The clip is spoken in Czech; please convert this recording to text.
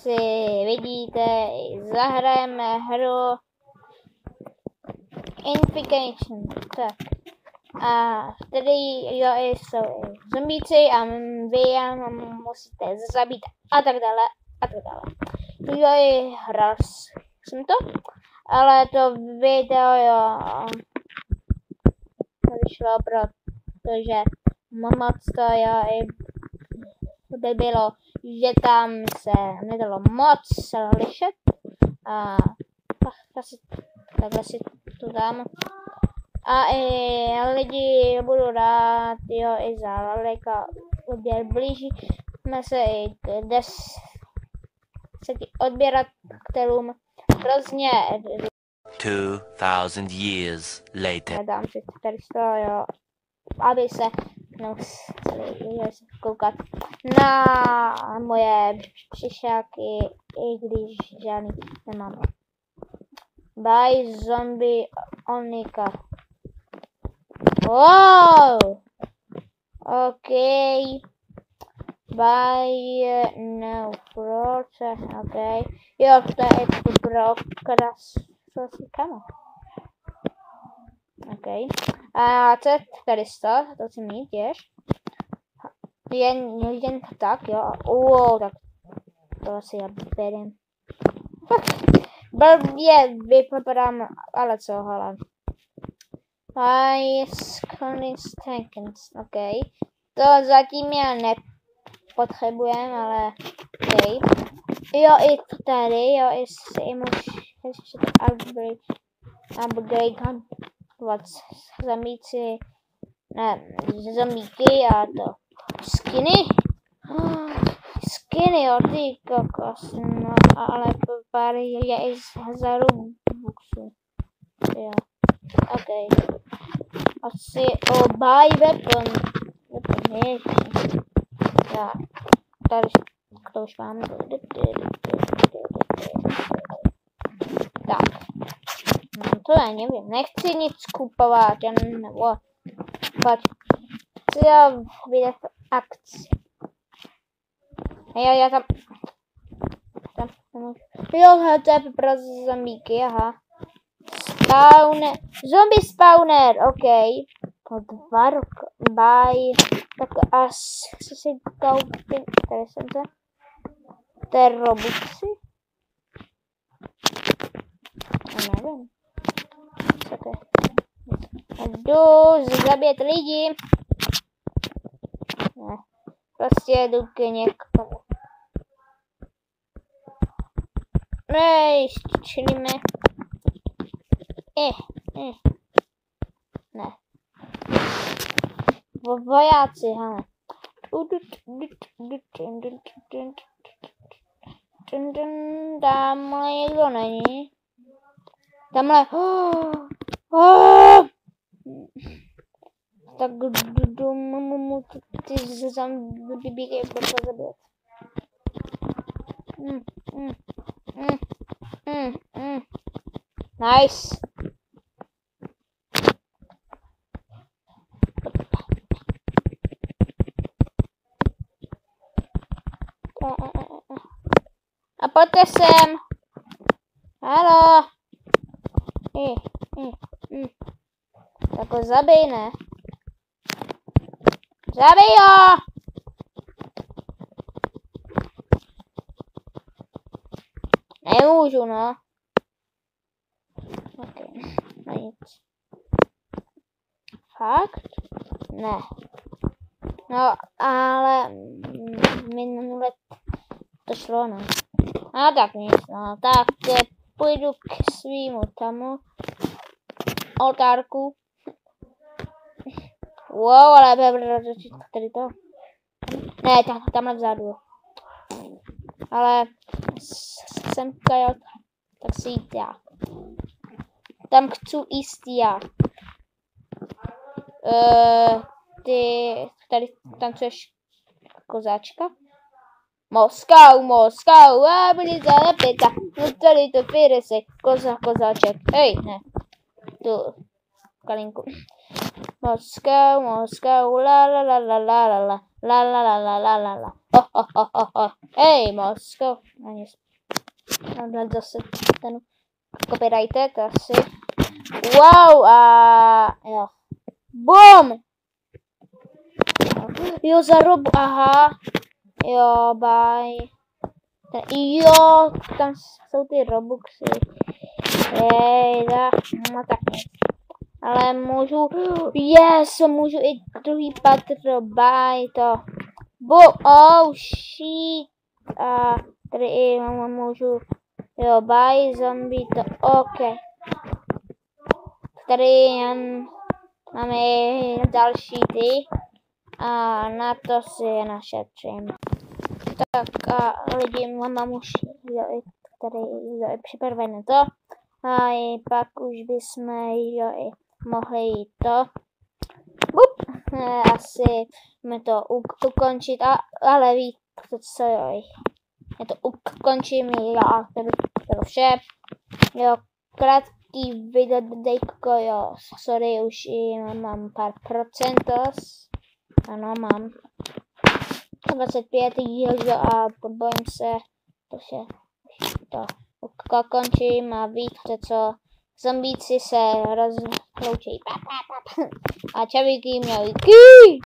asi vidíte, zahrajeme hru Infication. Tak. A tady jsou zombíci a vy je musíte zabít a tak dále a tak dále. Hrál jsem to, ale to video vyšlo, protože moc to by bylo, že tam se nedalo moc slyšet a takhle si to dám. A i lidi budu rád, i za like a odběr. Blížíme se i k 10 odběratelům. Hrozně 2000 years later. dám si tady to, aby se nemuseli koukat na moje přišáky, i když žádný nemám. Bye zombie onika. Wow! Okay. Bye no proce. Okay. Jo, to je pro krasový kamo. Okay. A co je tady to si mít, jež? Jen tak, jo. Tak to si já berem. Blbě vypadám, ale co, hele. Seconds, ok. To zatím já nepotřebujem, ale ok. Jo, i tady, jo, i si můžu upgrade zombíci, ne, zombíky a to skiny. Skiny, jo, ty kokos, no, ale pár je i za Robuxu. Jo, ok. Asi buy weapon. Já, tady to už mám. Tak. No, to já nevím, nechci nic kupovat, nebo chci já vidět akci. Já tam jo, to je pro zombíky, aha. Zombie spawner, ok. Po 2 roky, bye. Tak asi si koupím, tady jsem to. To je Robuxy. Nevím. Co to je? Jdu zabít lidi. Ne. Prostě jdu k někomu. Nej, činíme. Ne. Vojáci, hele. Tamhle někdo není. Tamhle. Tak ty zombíky prostě zabít. Nice. A pojďte sem. Haló. Tak ho zabij, ne? Zabij ho! Nemůžu, no. Ok, no nic. Fakt? Ne. No, ale minule to šlo, no. A tak nic, no. Tak půjdu k svýmu tamu. Oltárku. Wow, ale tady to. Ne, tamhle vzadu. Ale semka, jo, tak si jít já. Tam chci jíst já. Ty tady tancuješ kozáčka? Moskau, a byli zalepita. No tady to firese, kozáček. Hej, ne. Tu kalinku. Moskau, la la la la la la la la la la la la la la. Hej, Mosko. Mám zase ten copyrighter, to asi. Wow, a jo. BOOM! Jo, za robu, aha. Jo, bye. Jo, tam jsou ty robuxy. No tak nic. Ale můžu, můžu i druhý patro, bye to. Oh shit. A tady i můžu, jo, bye zombie to, ok. Tady máme další ty a na to si je našetřím. Tak a lidi, mám už tady je připravené to a i pak už bychom mohli jít to. Asi jsme to ukončit, ale víte co, jo. Já to ukončím, a to bylo vše. Jo, krátký videjko, jo, sorry, už mám pár procentos. Ano, mám 25, jo, a bojím se, to končím a víte co, zombíci se rozloučí. A čavíky měli